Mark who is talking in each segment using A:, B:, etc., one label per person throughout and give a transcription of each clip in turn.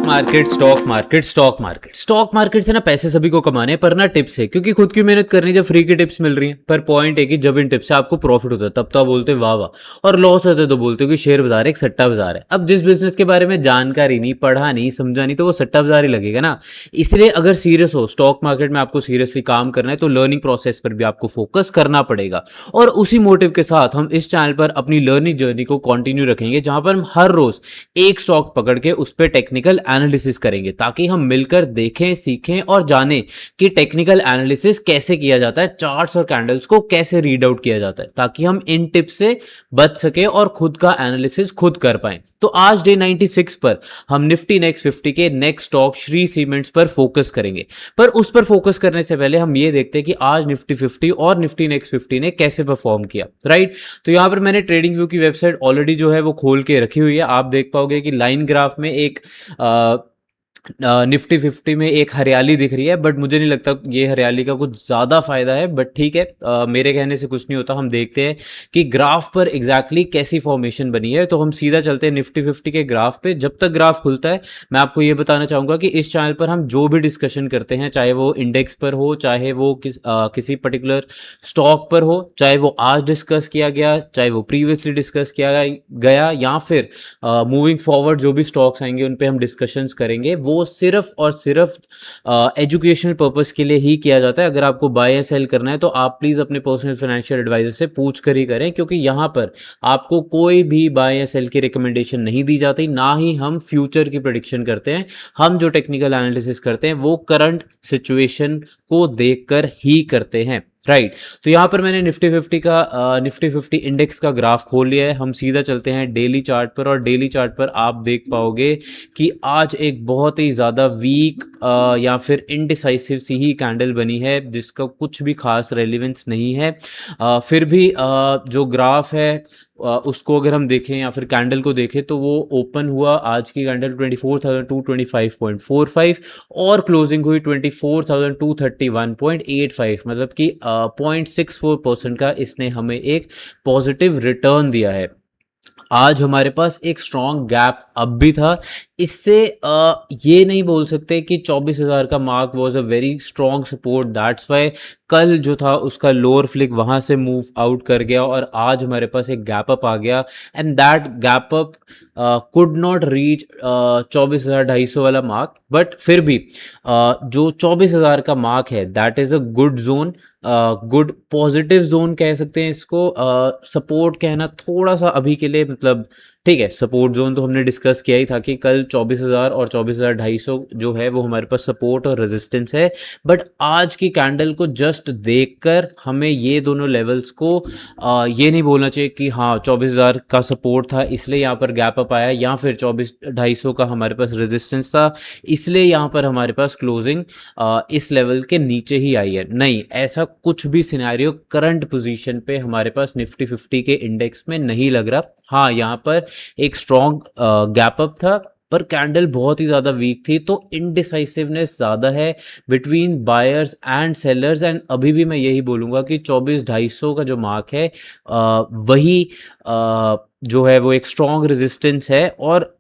A: Stock market से ना पैसे सभी को कमाने हैं, पर ना टिप्स है, क्योंकि खुद की मेहनत करनी जब फ्री की टिप्स मिल रही हैं। पर पॉइंट है कि जब इन टिप्स से आपको प्रॉफिट होता है तब तो आप बोलते हो वाह वाह, और लॉस होता है तो बोलते हो कि शेयर बाजार एक सट्टा बाजार है। अब जिस बिजनेस के बारे में जानकारी नहीं, पढ़ा नहीं, समझा नहीं, तो वो सट्टा बाजार ही लगेगा ना। इसलिए अगर सीरियस हो स्टॉक मार्केट में, आपको सीरियसली काम करना है, तो लर्निंग प्रोसेस पर भी आपको फोकस करना पड़ेगा। और उसी मोटिव के साथ हम इस चैनल पर अपनी लर्निंग जर्नी को कंटिन्यू रखेंगे, जहां पर हम हर रोज एक स्टॉक पकड़ के उस पर टेक्निकल एनालिसिस करेंगे, ताकि हम मिलकर देखें, सीखें और जानें कि टेक्निकल एनालिसिस कैसे किया जाता है, चार्ट्स और कैंडल्स को कैसे रीड आउट किया जाता है, ताकि हम इन टिप्स से बच सके और खुद का एनालिसिस खुद कर पाएं। तो आज डे 96 पर हम निफ्टी नेक्स्ट 50 के नेक्स्ट स्टॉक श्री सीमेंट्स पर फोकस करेंगे। पर उस पर फोकस करने से पहले हम ये देखते हैं कि आज निफ्टी 50 और निफ्टी नेक्स्ट 50 ने कैसे परफॉर्म किया, राइट। तो यहां पर मैंने ट्रेडिंग व्यू की वेबसाइट ऑलरेडी जो है वो खोल के रखी हुई है। आप देख पाओगे कि लाइन ग्राफ में एक निफ्टी 50 में एक हरियाली दिख रही है, बट मुझे नहीं लगता ये हरियाली का कुछ ज़्यादा फायदा है, बट ठीक है, मेरे कहने से कुछ नहीं होता। हम देखते हैं कि ग्राफ पर एग्जैक्टली कैसी फॉर्मेशन बनी है। तो हम सीधा चलते हैं निफ्टी 50 के ग्राफ पे। जब तक ग्राफ खुलता है मैं आपको ये बताना चाहूँगा कि इस चैनल पर हम जो भी डिस्कशन करते हैं, चाहे वो इंडेक्स पर हो, चाहे वो किसी पर्टिकुलर स्टॉक पर हो, चाहे वो आज डिस्कस किया गया, चाहे वो प्रीवियसली डिस्कस किया गया, या फिर मूविंग फॉरवर्ड जो भी स्टॉक्स आएंगे उन पे हम डिस्कशंस करेंगे, वो सिर्फ और सिर्फ एजुकेशनल पर्पस के लिए ही किया जाता है। अगर आपको बाय या सेल करना है तो आप प्लीज़ अपने पर्सनल फाइनेंशियल एडवाइजर से पूछ कर ही करें, क्योंकि यहाँ पर आपको कोई भी बाय या सेल की रिकमेंडेशन नहीं दी जाती, ना ही हम फ्यूचर की प्रेडिक्शन करते हैं। हम जो टेक्निकल एनालिसिस करते हैं वो करंट सिचुएशन को देखकर ही करते हैं, राइट। तो यहाँ पर मैंने निफ्टी 50 इंडेक्स का ग्राफ खोल लिया है। हम सीधा चलते हैं डेली चार्ट पर, और डेली चार्ट पर आप देख पाओगे कि आज एक बहुत ही ज़्यादा वीक या फिर इनडिसाइसिव सी ही कैंडल बनी है, जिसका कुछ भी खास रेलिवेंस नहीं है। फिर भी जो ग्राफ है उसको अगर हम देखें या फिर कैंडल को देखें, तो वो ओपन हुआ आज की कैंडल 24,225.45 और क्लोजिंग हुई 24,231.85, मतलब कि 0.64% का इसने हमें एक पॉजिटिव रिटर्न दिया है। आज हमारे पास एक स्ट्रॉन्ग गैप अब भी था। इससे ये नहीं बोल सकते कि 24,000 का mark was a very strong support, that's why कल जो था उसका लोअर फ्लिक वहाँ से मूव आउट कर गया, और आज हमारे पास एक गैप अप आ गया, and that gap up could not reach 24,250 वाला मार्क। बट फिर भी जो 24,000 का मार्क है, that is a good zone, good positive zone कह सकते हैं इसको। सपोर्ट कहना थोड़ा सा अभी के लिए, मतलब ठीक है, सपोर्ट जोन तो हमने डिस्कस किया ही था कि कल 24,000 और 24,250 जो है वो हमारे पास सपोर्ट और रेजिस्टेंस है। बट आज की कैंडल को जस्ट देखकर हमें ये दोनों लेवल्स को ये नहीं बोलना चाहिए कि हाँ 24,000 का सपोर्ट था इसलिए यहाँ पर गैप अप आया, या फिर 24,250 का हमारे पास रेजिस्टेंस था इसलिए यहाँ पर हमारे पास क्लोजिंग इस लेवल के नीचे ही आई है। नहीं, ऐसा कुछ भी सिनेरियो करंट पोजीशन पे हमारे पास निफ्टी 50 के इंडेक्स में नहीं लग रहा। हाँ, यहाँ पर एक स्ट्रॉन्ग गैप अप था, पर कैंडल बहुत ही ज़्यादा वीक थी, तो इनडिसाइसिवनेस ज़्यादा है between buyers and sellers. And अभी भी मैं यही बोलूँगा कि 24,250 का जो मार्क है वही जो है वो एक स्ट्रॉन्ग रेजिस्टेंस है। और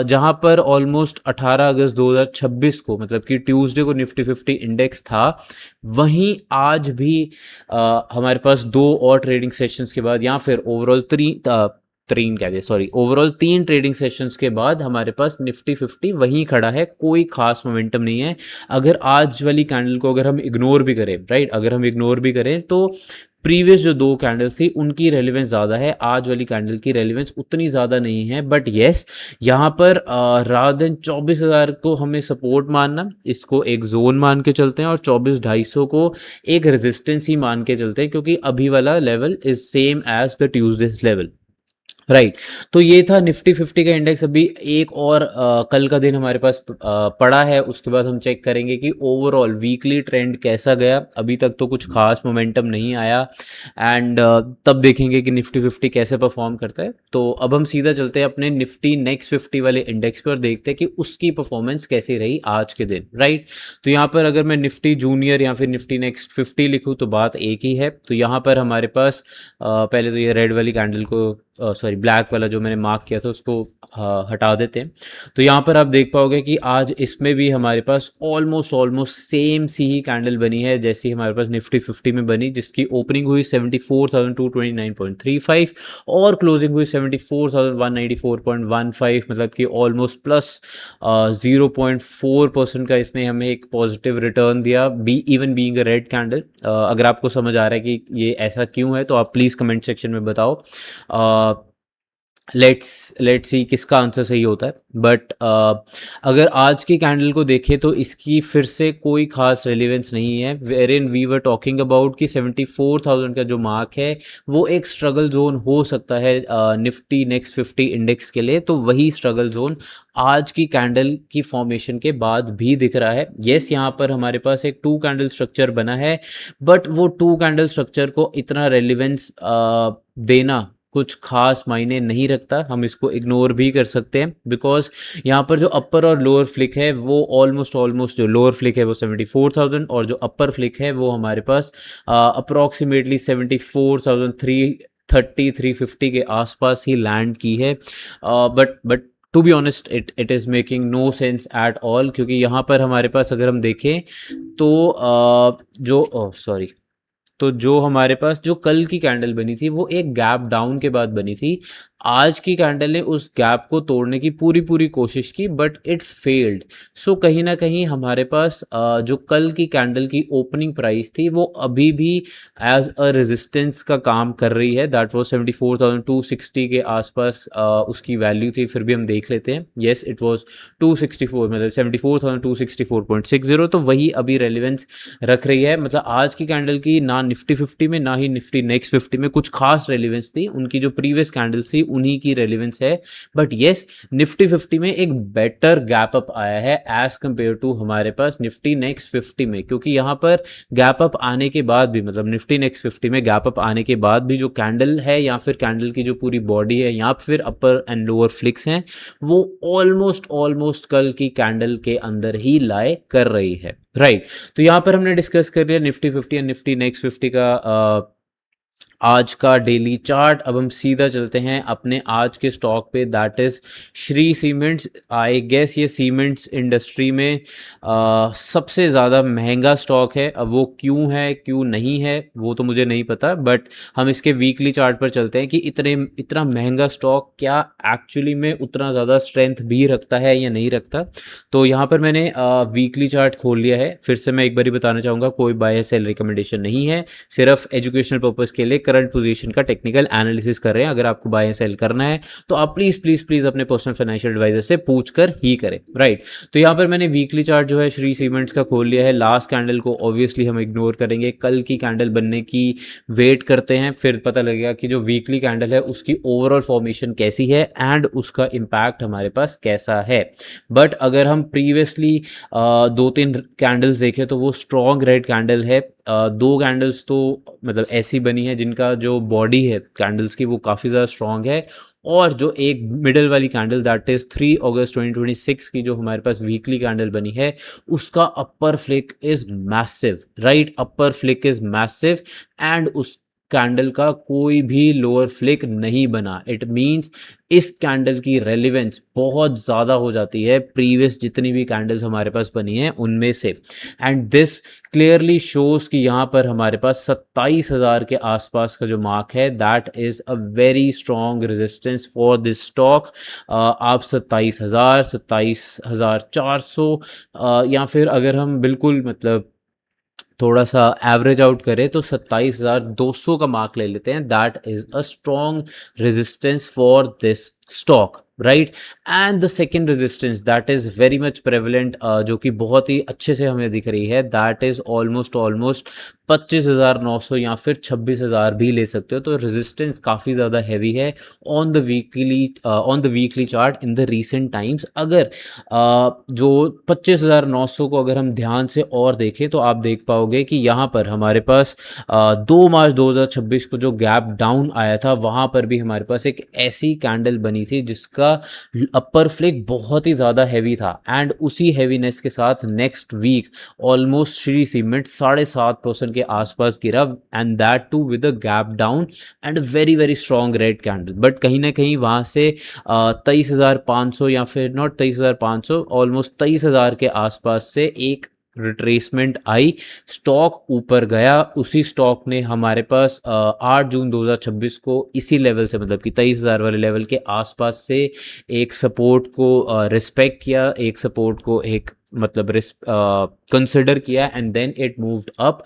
A: जहाँ पर ऑलमोस्ट 18 अगस्त 2026 को, मतलब कि ट्यूसडे को निफ्टी 50 इंडेक्स था, वहीं आज भी हमारे पास 2 और ट्रेडिंग सेशंस के बाद, या फिर ओवरऑल ओवरऑल 3 ट्रेडिंग सेशंस के बाद हमारे पास निफ्टी 50 वहीं खड़ा है, कोई खास मोमेंटम नहीं है। अगर आज वाली कैंडल को अगर हम इग्नोर भी करें, राइट, अगर हम इग्नोर भी करें, तो प्रीवियस जो 2 कैंडल्स थी उनकी रेलिवेंस ज़्यादा है, आज वाली कैंडल की रेलिवेंस उतनी ज़्यादा नहीं है। बट येस, यहाँ पर रादर देन 24,000 को हमें सपोर्ट मानना, इसको एक जोन मान के चलते हैं, और 24,250 को एक रेजिस्टेंस ही मान के चलते हैं, क्योंकि अभी वाला level is same as the Tuesday's level, right. तो ये था निफ्टी 50 का इंडेक्स। अभी एक और कल का दिन हमारे पास पड़ा है, उसके बाद हम चेक करेंगे कि ओवरऑल वीकली ट्रेंड कैसा गया। अभी तक तो कुछ खास मोमेंटम नहीं आया, एंड तब देखेंगे कि निफ्टी 50 कैसे परफॉर्म करता है। तो अब हम सीधा चलते हैं अपने निफ्टी नेक्स्ट 50 वाले इंडेक्स पर, देखते हैं कि उसकी परफॉर्मेंस कैसी रही आज के दिन, राइट। तो यहाँ पर अगर मैं निफ्टी जूनियर या फिर निफ्टी नेक्स्ट 50 लिखूँ तो बात एक ही है। तो यहाँ पर हमारे पास पहले तो ये रेड वाली कैंडल को सॉरी ब्लैक वाला जो मैंने मार्क किया था उसको हटा देते हैं। तो यहाँ पर आप देख पाओगे कि आज इसमें भी हमारे पास ऑलमोस्ट ऑलमोस्ट सेम सी ही कैंडल बनी है जैसी हमारे पास निफ्टी 50 में बनी, जिसकी ओपनिंग हुई 74,229.35 और क्लोजिंग हुई 74,194.15, मतलब कि ऑलमोस्ट प्लस 0.4% का इसने हमें एक पॉजिटिव रिटर्न दिया, even being a red candle. अगर आपको समझ आ रहा है कि ये ऐसा क्यों है तो आप प्लीज़ कमेंट सेक्शन में बताओ। लेट्स सी किसका आंसर सही होता है। बट अगर आज की कैंडल को देखें तो इसकी फिर से कोई खास रेलिवेंस नहीं है, where in we were talking about कि 74,000 का जो मार्क है वो एक स्ट्रगल जोन हो सकता है निफ्टी नेक्स्ट 50 इंडेक्स के लिए। तो वही स्ट्रगल जोन आज की कैंडल की फॉर्मेशन के बाद भी दिख रहा है। येस, यहाँ पर हमारे पास एक 2 कैंडल स्ट्रक्चर बना है, बट वो 2 कैंडल स्ट्रक्चर को इतना रेलिवेंस देना कुछ खास मायने नहीं रखता, हम इसको इग्नोर भी कर सकते हैं। बिकॉज यहाँ पर जो अपर और लोअर फ्लिक है वो ऑलमोस्ट जो लोअर फ्लिक है वो 74,000 और जो अपर फ्लिक है वो हमारे पास अप्रॉक्सीमेटली 74,330-350 के आसपास ही लैंड की है। But to be honest it is making no sense at all, क्योंकि यहाँ पर हमारे पास अगर हम देखें तो तो जो हमारे पास जो कल की कैंडल बनी थी वो एक गैप डाउन के बाद बनी थी। आज की कैंडल ने उस गैप को तोड़ने की पूरी कोशिश की बट इट फेल्ड। सो कहीं ना कहीं हमारे पास जो कल की कैंडल की ओपनिंग प्राइस थी वो अभी भी एज अ रेजिस्टेंस का काम कर रही है। दैट वाज 74,260 के आसपास उसकी वैल्यू थी। फिर भी हम देख लेते हैं। येस, इट वाज 264, मतलब 74,264.60। तो वही अभी रेलिवेंस रख रही है। मतलब आज की कैंडल की ना निफ्टी 50 में ना ही निफ्टी नेक्स्ट 50 में कुछ खास रेलिवेंस थी, उनकी जो प्रीवियस कैंडल थी उन्हीं की रेलिवेंस है। बट येस, निफ्टी 50 में एक बेटर गैप अप आया है एज कंपेयर टू हमारे पास निफ्टी नेक्स्ट 50 में, क्योंकि यहाँ पर गैप अप आने के बाद भी, मतलब निफ्टी नेक्स्ट 50 में गैप अप आने के बाद भी जो कैंडल है या फिर कैंडल की जो पूरी बॉडी है या फिर अपर एंड लोअर फ्लिक्स हैं वो ऑलमोस्ट कल की कैंडल के अंदर ही लाई कर रही है। राइट, तो यहाँ पर हमने डिस्कस कर लिया निफ्टी 50 एंड निफ्टी नेक्स्ट 50 का आज का डेली चार्ट। अब हम सीधा चलते हैं अपने आज के स्टॉक पे, that is Shree cements. I guess ये सीमेंट्स इंडस्ट्री में सबसे ज़्यादा महंगा स्टॉक है। अब वो क्यों है क्यों नहीं है वो तो मुझे नहीं पता, बट हम इसके वीकली चार्ट पर चलते हैं कि इतना महंगा स्टॉक क्या एक्चुअली में उतना ज़्यादा स्ट्रेंथ भी रखता है या नहीं रखता। तो यहाँ पर मैंने वीकली चार्ट खोल लिया है। फिर से मैं एक बार ही बताना चाहूँगा, कोई बाय सेल रिकमेंडेशन नहीं है, सिर्फ एजुकेशनल पर्पज़ के लिए करंट पोजीशन का टेक्निकल एनालिसिस कर रहे हैं। अगर आपको बाय सेल करना है तो आप प्लीज़ अपने पर्सनल फाइनेंशियल एडवाइजर से पूछ कर ही करें। राइट, तो यहाँ पर मैंने वीकली चार्ट जो है श्री सीमेंट्स का खोल लिया है। लास्ट कैंडल को ऑब्वियसली हम इग्नोर करेंगे, कल की कैंडल बनने की वेट करते हैं, फिर पता लगेगा कि जो वीकली कैंडल है उसकी ओवरऑल फॉर्मेशन कैसी है एंड उसका इम्पैक्ट हमारे पास कैसा है। बट अगर हम प्रीवियसली 2-3 कैंडल्स देखें तो वो स्ट्रॉन्ग रेड कैंडल है। 2 कैंडल्स तो मतलब ऐसी बनी है जिनका जो बॉडी है कैंडल्स की वो काफ़ी ज़्यादा स्ट्रॉन्ग है, और जो एक मिडल वाली कैंडल दैट इज़ 3 अगस्त 2026 की जो हमारे पास वीकली कैंडल बनी है उसका upper flick is massive. Right, upper flick is massive and उस कैंडल का कोई भी लोअर फ्लिक नहीं बना। इट मीन्स इस कैंडल की रेलिवेंस बहुत ज़्यादा हो जाती है प्रीवियस जितनी भी कैंडल्स हमारे पास बनी हैं उनमें से। एंड दिस क्लियरली शोज़ कि यहाँ पर हमारे पास 27,000 के आसपास का जो मार्क है that is a very strong resistance for this stock. आप 27,000, 27,400 या फिर अगर हम बिल्कुल मतलब थोड़ा सा एवरेज आउट करें तो 27,200 का मार्क ले लेते हैं। That is a strong resistance for this stock. Right, and the second resistance that is very much prevalent, जो कि बहुत ही अच्छे से हमें दिख रही है, दैट इज़ ऑलमोस्ट 25,900 या फिर 26,000 भी ले सकते हो। तो रेजिस्टेंस काफ़ी ज़्यादा हैवी है on the weekly chart in the recent times. अगर जो 25,900 को अगर हम ध्यान से और देखें तो आप देख पाओगे पाओगे कि यहाँ पर हमारे पास 2 मार्च 2026 को जो गैप डाउन आया था वहाँ पर भी हमारे पास एक ऐसी कैंडल बनी थी जिसका अपर फ्लिक बहुत ही ज़्यादा हैवी था, एंड उसी हैवीनेस के साथ next week almost Shree cement 7.5% के आसपास गिरा, and that too with a gap down and very very strong red candle. But कहीं ना कहीं वहाँ से 23,500 या फिर नॉट 23,500, ऑलमोस्ट 23,000 के आसपास से एक रिट्रेसमेंट आई, स्टॉक ऊपर गया। उसी स्टॉक ने हमारे पास 8 जून 2026 को इसी लेवल से, मतलब कि 23,000 वाले लेवल के आसपास से एक सपोर्ट को रिस्पेक्ट किया, एक सपोर्ट को एक मतलब कंसिडर किया, and then it moved up.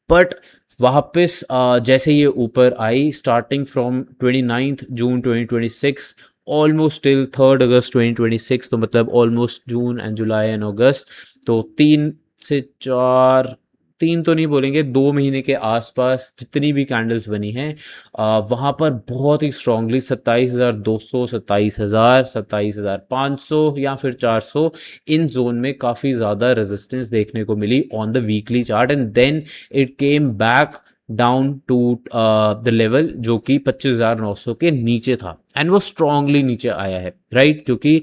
A: But वापस जैसे ये ऊपर आई starting from 29 June 2026 almost till 3 August 2026, तो मतलब almost June end July end August, तो 3 तो नहीं बोलेंगे, 2 महीने के आसपास जितनी भी कैंडल्स बनी हैं वहाँ पर बहुत ही स्ट्रांगली 27,200, 27,000, 27,500 या फिर 400 इन जोन में काफ़ी ज़्यादा रेजिस्टेंस देखने को मिली on the weekly chart, and then it came back down to the level जो कि 25,900 के नीचे था, एंड वो स्ट्रांगली नीचे आया है, राइट? क्योंकि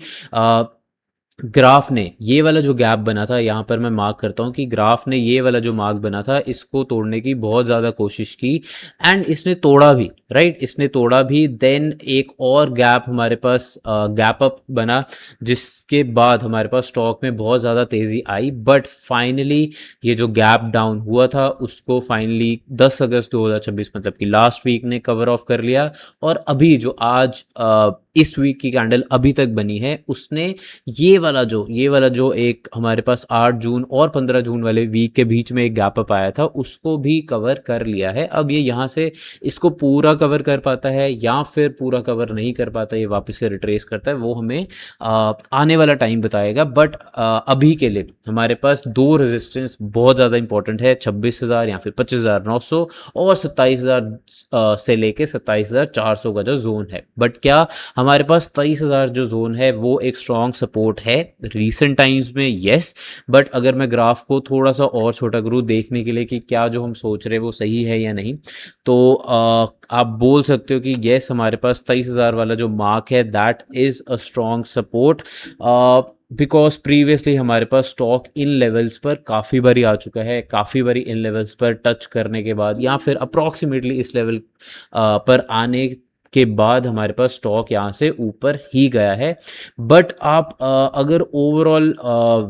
A: ग्राफ ने ये वाला जो गैप बना था, यहाँ पर मैं मार्क करता हूँ कि ग्राफ ने ये वाला जो मार्क बना था इसको तोड़ने की बहुत ज़्यादा कोशिश की, एंड इसने तोड़ा भी, राइट? इसने तोड़ा भी। देन एक और गैप हमारे पास गैप अप बना, जिसके बाद हमारे पास स्टॉक में बहुत ज़्यादा तेज़ी आई, बट फाइनली ये जो गैप डाउन हुआ था उसको फाइनली 10 अगस्त 2026 मतलब कि लास्ट वीक ने कवर ऑफ कर लिया, और अभी जो आज इस वीक की कैंडल अभी तक बनी है उसने ये वाला जो एक हमारे पास 8 जून और 15 जून वाले वीक के बीच में एक गैप अप आया था उसको भी कवर कर लिया है। अब ये यहाँ से इसको पूरा कवर कर पाता है या फिर पूरा कवर नहीं कर पाता, ये वापस से रिट्रेस करता है, वो हमें आने वाला टाइम बताएगा। बट अभी के लिए हमारे पास 2 रेजिस्टेंस बहुत ज़्यादा इंपॉर्टेंट है, 26,000 या फिर 25,900 और 27,000 से लेके 27,400 का जो जोन है। बट क्या हमारे पास 23,000 जो जोन है वो एक स्ट्रॉन्ग सपोर्ट है रीसेंट टाइम्स में? यस। बट अगर मैं ग्राफ को थोड़ा सा और छोटा करूँ देखने के लिए कि क्या जो हम सोच रहे हैं वो सही है या नहीं, तो आप बोल सकते हो कि यस, हमारे पास 23,000 वाला जो मार्क है that is a strong support, because previously हमारे पास स्टॉक इन लेवल्स पर काफ़ी बारी आ चुका है, काफ़ी बारी इन लेवल्स पर टच करने के बाद या फिर अप्रॉक्सीमेटली इस लेवल पर आने के बाद हमारे पास स्टॉक यहाँ से ऊपर ही गया है। बट आप अगर ओवरऑल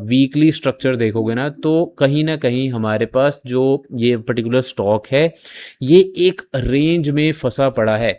A: वीकली स्ट्रक्चर देखोगे ना, तो कहीं ना कहीं हमारे पास जो ये पर्टिकुलर स्टॉक है ये एक रेंज में फंसा पड़ा है।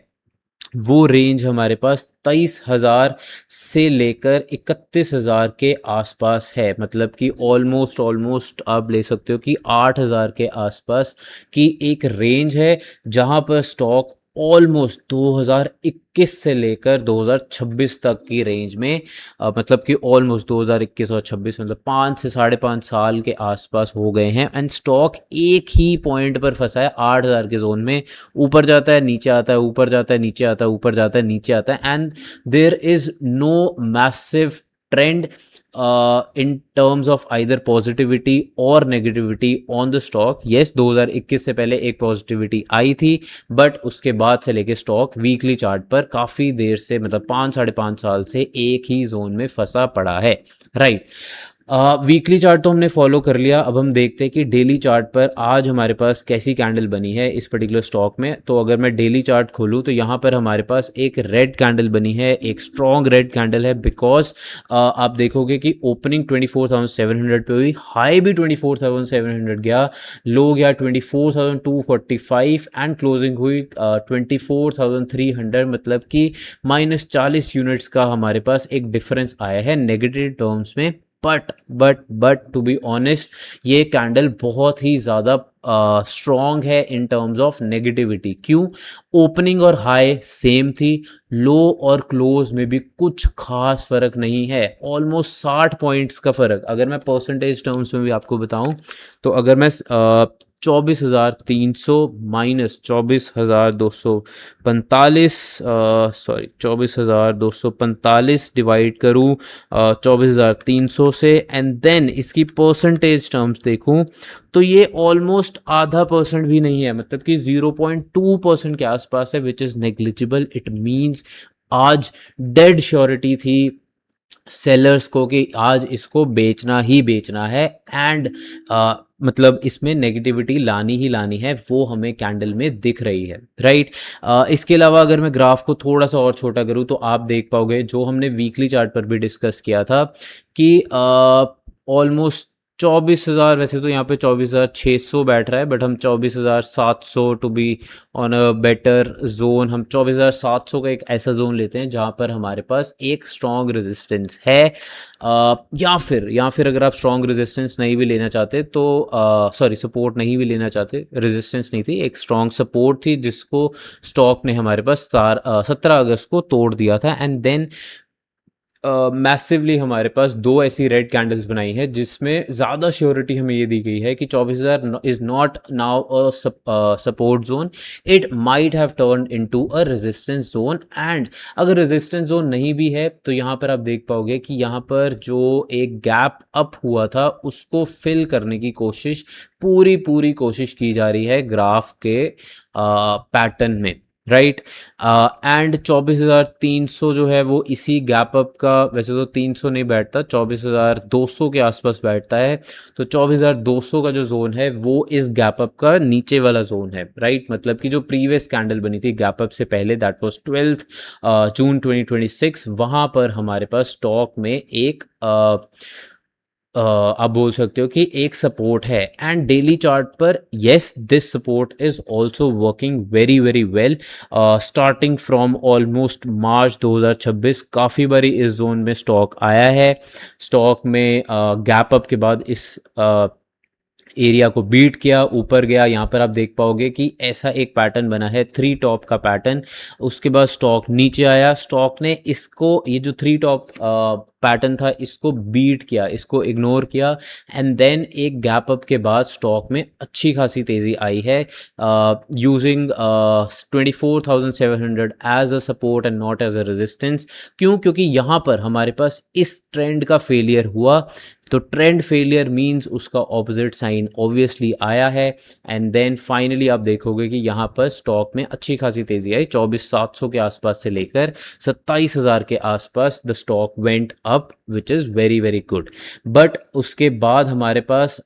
A: वो रेंज हमारे पास 23,000 से लेकर 31,000 के आसपास है, मतलब कि ऑलमोस्ट आप ले सकते हो कि 8,000 के आसपास की एक रेंज है, जहां पर स्टॉक ऑलमोस्ट 2021 से लेकर 2026 तक की रेंज में मतलब कि ऑलमोस्ट 2021 और 26 मतलब 5 से 5.5 साल के आसपास हो गए हैं, एंड स्टॉक एक ही पॉइंट पर फंसा है 8,000 के जोन में। ऊपर जाता है नीचे आता है, ऊपर जाता है नीचे आता है, ऊपर जाता है नीचे आता है, and there is no massive trend in terms of either positivity और negativity on the stock। yes, 2021 से पहले एक पॉजिटिविटी आई थी, बट उसके बाद से लेके स्टॉक वीकली चार्ट पर काफ़ी देर से मतलब 5-5.5 साल से एक ही जोन में फंसा पड़ा है, राइट? वीकली चार्ट तो हमने फॉलो कर लिया, अब हम देखते हैं कि डेली चार्ट पर आज हमारे पास कैसी कैंडल बनी है इस पर्टिकुलर स्टॉक में। तो अगर मैं डेली चार्ट खोलूँ तो यहाँ पर हमारे पास एक रेड कैंडल बनी है, एक स्ट्रॉन्ग रेड कैंडल है, बिकॉज आप देखोगे कि ओपनिंग 24,700 पे हुई, हाई भी 24,700 गया, लो गया 24,245 एंड क्लोजिंग हुई 24,300, मतलब कि -40 यूनिट्स का हमारे पास एक डिफरेंस आया है नेगेटिव टर्म्स में। बट टू बी ऑनेस्ट ये कैंडल बहुत ही ज़्यादा स्ट्रॉन्ग है इन टर्म्स ऑफ नेगेटिविटी। क्यों? ओपनिंग और हाई सेम थी, लो और क्लोज में भी कुछ खास फर्क नहीं है, ऑलमोस्ट 60 पॉइंट्स का फर्क। अगर मैं परसेंटेज टर्म्स में भी आपको बताऊं तो अगर मैं 24,300 माइनस 24,245, सॉरी 24,245 डिवाइड करूँ 24,300 से, एंड देन इसकी परसेंटेज टर्म्स देखूँ तो ये ऑलमोस्ट आधा परसेंट भी नहीं है, मतलब कि 0.2% के आसपास है, which is negligible. It means आज डेड श्योरिटी थी सेलर्स को कि आज इसको बेचना ही बेचना है, एंड मतलब इसमें नेगेटिविटी लानी ही लानी है, वो हमें कैंडल में दिख रही है, राइट। इसके अलावा अगर मैं ग्राफ को थोड़ा सा और छोटा करूँ तो आप देख पाओगे जो हमने वीकली चार्ट पर भी डिस्कस किया था कि ऑलमोस्ट 24,000, वैसे तो यहाँ पे 24,600 बैठ रहा है, बट हम 24,700 to be on a better zone, हम 24,700 का एक ऐसा जोन लेते हैं जहाँ पर हमारे पास एक स्ट्रॉन्ग रेजिस्टेंस है, या फिर अगर आप स्ट्रॉन्ग रेजिस्टेंस नहीं भी लेना चाहते तो सॉरी सपोर्ट नहीं भी लेना चाहते, रेजिस्टेंस नहीं थी, एक स्ट्रॉन्ग सपोर्ट थी जिसको स्टॉक ने हमारे पास 17 अगस्त को तोड़ दिया था, एंड देन मैसिवली हमारे पास दो ऐसी रेड कैंडल्स बनाई है जिसमें ज़्यादा श्योरिटी हमें ये दी गई है कि 24,000 is not now a support zone, it might have turn into a resistance zone, and अगर रेजिस्टेंस जोन नहीं भी है तो यहाँ पर आप देख पाओगे कि यहाँ पर जो एक गैप अप हुआ था उसको फिल करने की कोशिश, पूरी कोशिश की जा रही है ग्राफ के पैटर्न में, राइट। एंड 24,300 जो है वो इसी गैप अप का, वैसे तो 300 नहीं बैठता, 24,200 के आसपास बैठता है, तो 24,200 का जो जोन है वो इस गैप अप का नीचे वाला जोन है, राइट। मतलब कि जो प्रीवियस कैंडल बनी थी गैप अप से पहले, दैट वाज 12 जून 2026, वहाँ पर हमारे पास स्टॉक में एक आप बोल सकते हो कि एक सपोर्ट है, एंड डेली चार्ट पर yes this support is also working very very well, starting from almost March 2026 काफ़ी बारी इस जोन में स्टॉक आया है, स्टॉक में गैप अप के बाद इस एरिया को बीट किया, ऊपर गया, यहाँ पर आप देख पाओगे कि ऐसा एक पैटर्न बना है, 3 टॉप का पैटर्न, उसके बाद स्टॉक नीचे आया, स्टॉक ने इसको, ये जो 3 टॉप पैटर्न था इसको बीट किया, इसको इग्नोर किया, एंड देन एक गैप अप के बाद स्टॉक में अच्छी खासी तेज़ी आई है, using 24,700 as a support and not as a resistance. क्यों? क्योंकि यहाँ पर हमारे पास इस ट्रेंड का फेलियर हुआ, तो ट्रेंड फेलियर मींस उसका ऑपोजिट साइन ऑब्वियसली आया है, एंड देन फाइनली आप देखोगे कि यहाँ पर स्टॉक में अच्छी खासी तेज़ी आई, 24,700 के आसपास से लेकर 27,000 के आसपास the stock went up, which is very very good. But उसके बाद हमारे पास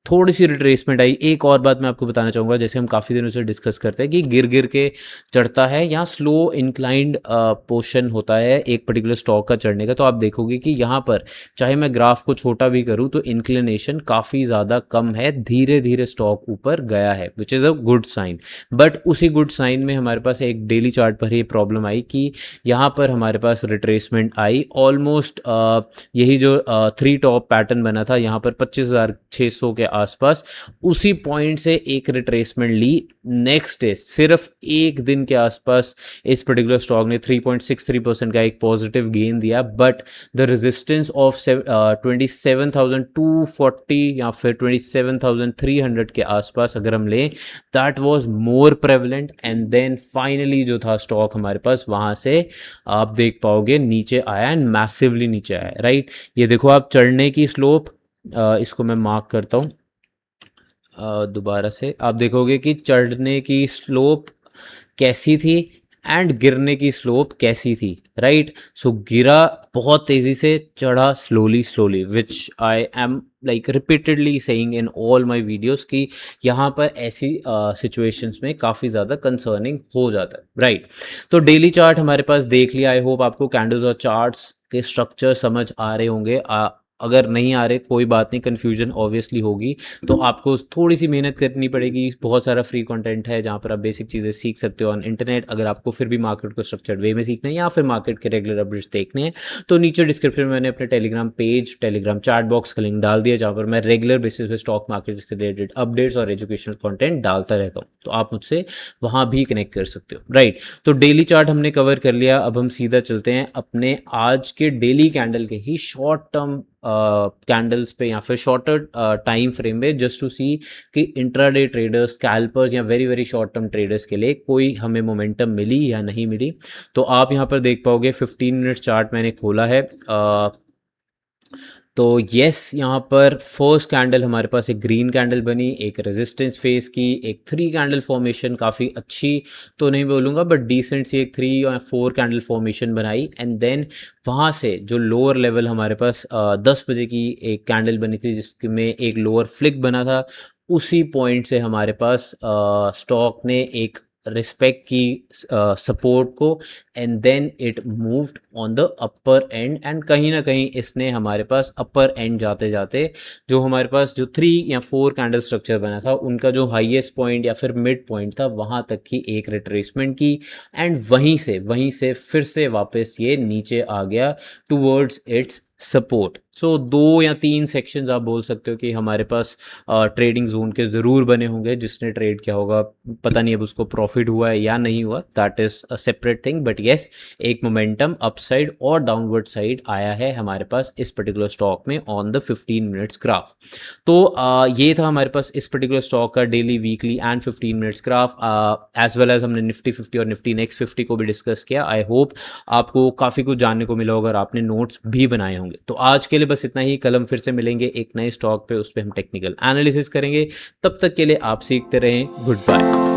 A: थोड़ी सी रिट्रेसमेंट आई। एक और बात मैं आपको बताना चाहूँगा, जैसे हम काफ़ी दिनों से डिस्कस करते हैं कि गिर गिर के चढ़ता है, यहाँ स्लो इंक्लाइंड पोर्शन होता है एक पर्टिकुलर स्टॉक का चढ़ने का, तो आप देखोगे कि यहाँ पर चाहे मैं ग्राफ को छोटा भी करूँ तो इंक्लिनेशन काफ़ी ज़्यादा कम है, धीरे धीरे स्टॉक ऊपर गया है, which is a good sign. But उसी गुड साइन में हमारे पास एक डेली चार्ट पर ही प्रॉब्लम आई कि यहाँ पर हमारे पास रिट्रेसमेंट आई, ऑलमोस्ट यही जो 3 टॉप पैटर्न बना था यहाँ पर 25,600 के आसपास, उसी पॉइंट से एक रिट्रेसमेंट ली, नेक्स्ट डे सिर्फ एक दिन के आसपास इस पर्टिकुलर स्टॉक ने 3.63% का एक पॉजिटिव गेन दिया, बट द रेजिस्टेंस ऑफ 27,240 या फिर 27,300 के आसपास अगर हम लें, that was more prevalent, and then finally जो था स्टॉक हमारे पास वहाँ से आप देख पाओगे नीचे आया, एंड मैसिवली नीचे आया, राइट। ये देखो आप चढ़ने की स्लोप, इसको मैं मार्क करता हूँ दोबारा से, आप देखोगे कि चढ़ने की स्लोप कैसी थी एंड गिरने की स्लोप कैसी थी, राइट। सो गिरा बहुत तेज़ी से, चढ़ा slowly, which I am like repeatedly saying in all my videos कि यहाँ पर ऐसी सिचुएशंस में काफ़ी ज़्यादा कंसर्निंग हो जाता है, राइट। तो डेली चार्ट हमारे पास देख लिया, आई होप आपको कैंडल्स और चार्ट्स के स्ट्रक्चर समझ आ रहे होंगे, अगर नहीं आ रहे कोई बात नहीं, कन्फ्यूजन ऑब्वियसली होगी, तो आपको थोड़ी सी मेहनत करनी पड़ेगी, बहुत सारा फ्री कंटेंट है जहाँ पर आप बेसिक चीज़ें सीख सकते हो ऑन इंटरनेट। अगर आपको फिर भी मार्केट को स्ट्रक्चर्ड वे में सीखना है या फिर मार्केट के रेगुलर अपडेट्स देखने हैं, तो नीचे डिस्क्रिप्शन में मैंने अपने Telegram page, Telegram chat box का लिंक डाल दिया, जहाँ पर मैं रेगुलर बेसिस पे स्टॉक मार्केट से रिलेटेड अपडेट्स और एजुकेशनल कॉन्टेंट डालता रहता हूँ, तो आप मुझसे वहाँ भी कनेक्ट कर सकते हो, राइट। तो डेली चार्ट हमने कवर कर लिया, अब हम सीधा चलते हैं अपने आज के डेली कैंडल के ही शॉर्ट टर्म कैंडल्स पे या फिर शॉर्टर टाइम फ्रेम पे, जस्ट टू सी कि इंट्राडे ट्रेडर्स, स्कैल्पर्स या very very short term traders के लिए कोई हमें मोमेंटम मिली या नहीं मिली। तो आप यहाँ पर देख पाओगे 15 मिनट चार्ट मैंने खोला है। तो यस, यहाँ पर फर्स्ट कैंडल हमारे पास एक ग्रीन कैंडल बनी, एक रेजिस्टेंस फेस की, एक 3 कैंडल फॉर्मेशन, काफ़ी अच्छी तो नहीं बोलूँगा बट डिसेंट सी एक 3 या 4 कैंडल फॉर्मेशन बनाई। एंड देन वहाँ से जो लोअर लेवल हमारे पास 10 बजे की एक कैंडल बनी थी जिसमें एक लोअर फ्लिक बना था, उसी पॉइंट से हमारे पास स्टॉक ने एक रिस्पेक्ट की सपोर्ट को, and then it moved on the upper end, and कहीं ना कहीं इसने हमारे पास अपर एंड जाते जाते जो हमारे पास जो 3 या 4 कैंडल स्ट्रक्चर बना था उनका जो हाईएस्ट पॉइंट या फिर मिड पॉइंट था वहाँ तक की एक रिट्रेसमेंट की, एंड वहीं से फिर से वापस ये नीचे आ गया टूवर्ड्स इट्स सपोर्ट। सो 2 या 3 सेक्शंस आप बोल सकते हो कि हमारे पास ट्रेडिंग जोन के ज़रूर बने होंगे। जिसने ट्रेड किया होगा पता नहीं अब उसको प्रॉफिट हुआ है या नहीं हुआ, that is a separate thing, but yes एक मोमेंटम अपसाइड और डाउनवर्ड साइड आया है हमारे पास इस पर्टिकुलर स्टॉक में ऑन द 15 मिनट्स ग्राफ। तो ये था हमारे पास इस पर्टिकुलर स्टॉक का daily, weekly and 15 minutes graph, as well as हमने निफ्टी 50 और निफ्टी नेक्स्ट 50 को भी डिस्कस किया। आई होप आपको काफ़ी कुछ जानने को मिला होगा और आपने नोट्स भी बनाए होंगे। तो आज के लिए बस इतना ही, कल हम फिर से मिलेंगे एक नए स्टॉक पे, उस पर हम टेक्निकल एनालिसिस करेंगे। तब तक के लिए आप सीखते रहें, गुड बाय।